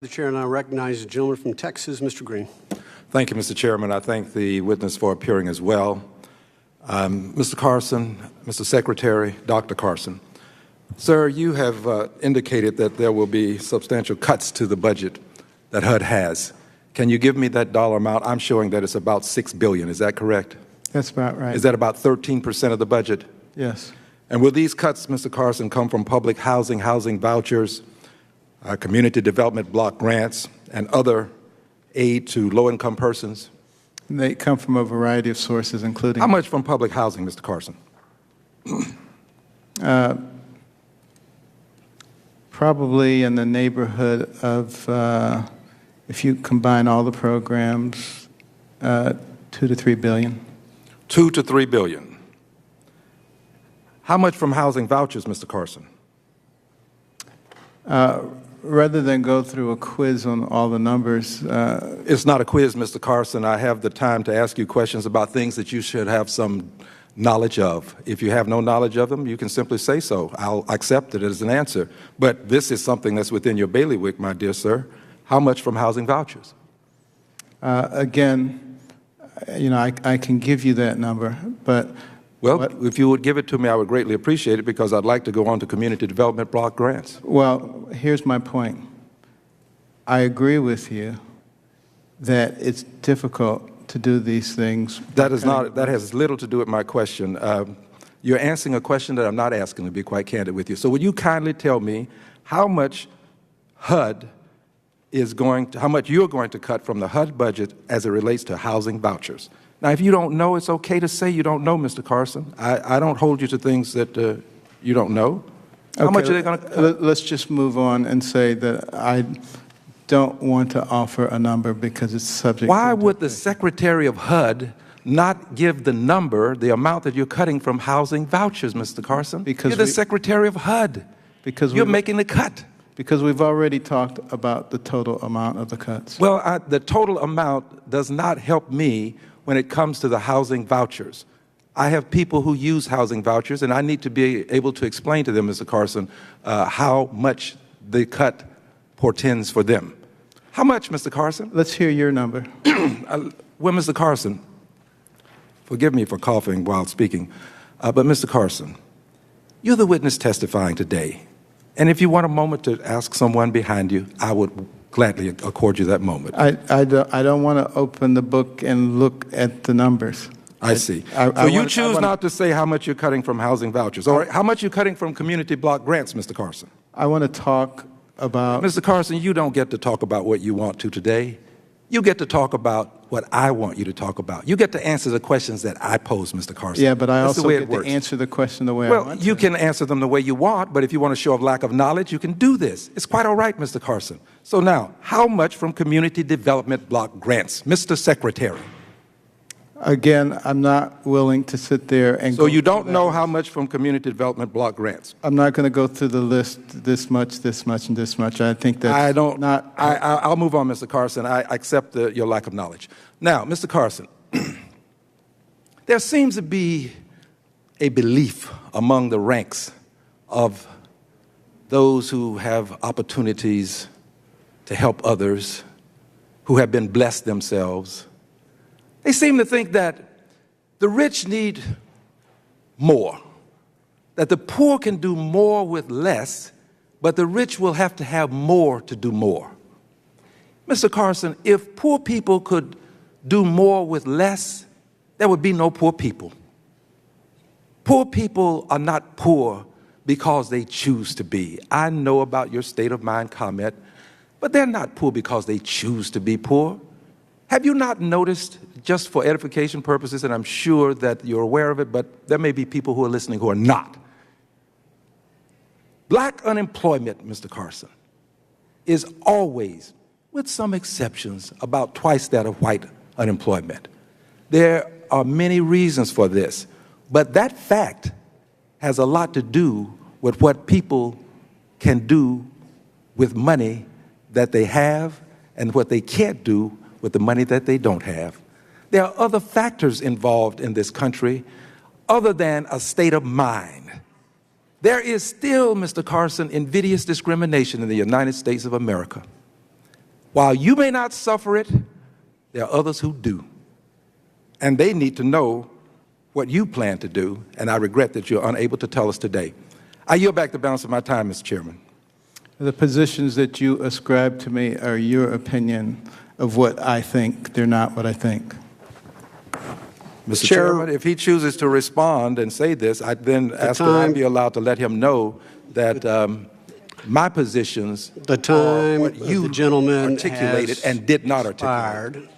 The chair and I recognize the gentleman from Texas, Mr. Green. Thank you, Mr. Chairman. I thank the witness for appearing as well. Mr. Carson, Mr. Secretary, Dr. Carson, sir, you have indicated that there will be substantial cuts to the budget that HUD has. Can you give me that dollar amount? I'm showing that it's about $6 billion. Is that correct? That's about right. Is that about 13% of the budget? Yes. And will these cuts, Mr. Carson, come from public housing, housing vouchers, community development block grants, and other aid to low-income persons? They come from a variety of sources, including... How much from public housing, Mr. Carson? Probably in the neighborhood of, if you combine all the programs, $2 to $3 billion. $2 to $3 billion. How much from housing vouchers, Mr. Carson? Rather than go through a quiz on all the numbers... It's not a quiz, Mr. Carson. I have the time to ask you questions about things that you should have some knowledge of. If you have no knowledge of them, you can simply say so. I'll accept it as an answer. But this is something that's within your bailiwick, my dear sir. How much from housing vouchers? Again, you know, I can give you that number, but... Well, if you would give it to me, I would greatly appreciate it, because I'd like to go on to community development block grants. Well, here's my point. I agree with you that it's difficult to do these things. That has little to do with my question. You're answering a question that I'm not asking, to be quite candid with you. So would you kindly tell me how much HUD is how much you're going to cut from the HUD budget as it relates to housing vouchers? Now, if you don't know, it's okay to say you don't know, Mr. Carson. I don't hold you to things that you don't know. How much are they going to cut? Let's just move on and say that I don't want to offer a number because it's subject Why to would the Secretary of HUD not give the number, the amount that you're cutting from housing vouchers, Mr. Carson? Because you're the Secretary of HUD. Because you're making the cut. Because we've already talked about the total amount of the cuts. Well, the total amount does not help me when it comes to the housing vouchers. I have people who use housing vouchers, and I need to be able to explain to them, Mr. Carson, how much the cut portends for them. How much, Mr. Carson? Let's hear your number. Well, Mr. Carson, forgive me for coughing while speaking, but Mr. Carson, you're the witness testifying today. And if you want a moment to ask someone behind you, I would gladly accord you that moment. I don't want to open the book and look at the numbers. I see. So you choose not to say how much you're cutting from housing vouchers, or how much you're cutting from community block grants, Mr. Carson? I want to talk about... Mr. Carson, you don't get to talk about what you want to today. You get to talk about what I want you to talk about. You get to answer the questions that I pose, Mr. Carson. Yeah, but I also get to answer the question the way I want to. Well, you can answer them the way you want, but if you want to show a lack of knowledge, you can do this. It's quite all right, Mr. Carson. So now, how much from community development block grants, Mr. Secretary? Again, I'm not willing to sit there and... So you don't know how much from community development block grants? I'm not going to go through the list, this much, this much, and this much. I think that's I'll move on, Mr. Carson. I accept your lack of knowledge. Now, Mr. Carson, there seems to be a belief among the ranks of those who have opportunities to help others, who have been blessed themselves. They seem to think that the rich need more, that the poor can do more with less, but the rich will have to have more to do more. Mr. Carson, if poor people could do more with less, there would be no poor people. Poor people are not poor because they choose to be. I know about your state of mind comment, but they're not poor because they choose to be poor. Have you not noticed, just for edification purposes, and I'm sure that you're aware of it, but there may be people who are listening who are not. Black unemployment, Mr. Carson, is always, with some exceptions, about twice that of white unemployment. There are many reasons for this, but that fact has a lot to do with what people can do with money that they have and what they can't do with the money that they don't have. There are other factors involved in this country other than a state of mind. There is still, Mr. Carson, invidious discrimination in the United States of America. While you may not suffer it, there are others who do. And they need to know what you plan to do, and I regret that you're unable to tell us today. I yield back the balance of my time, Mr. Chairman. The positions that you ascribe to me are your opinion of what I think. They're not what I think. Mr. Chairman, if he chooses to respond and say this, I then ask that I be allowed to let him know that my positions The time are what you the gentleman articulated has and did not articulate. expired.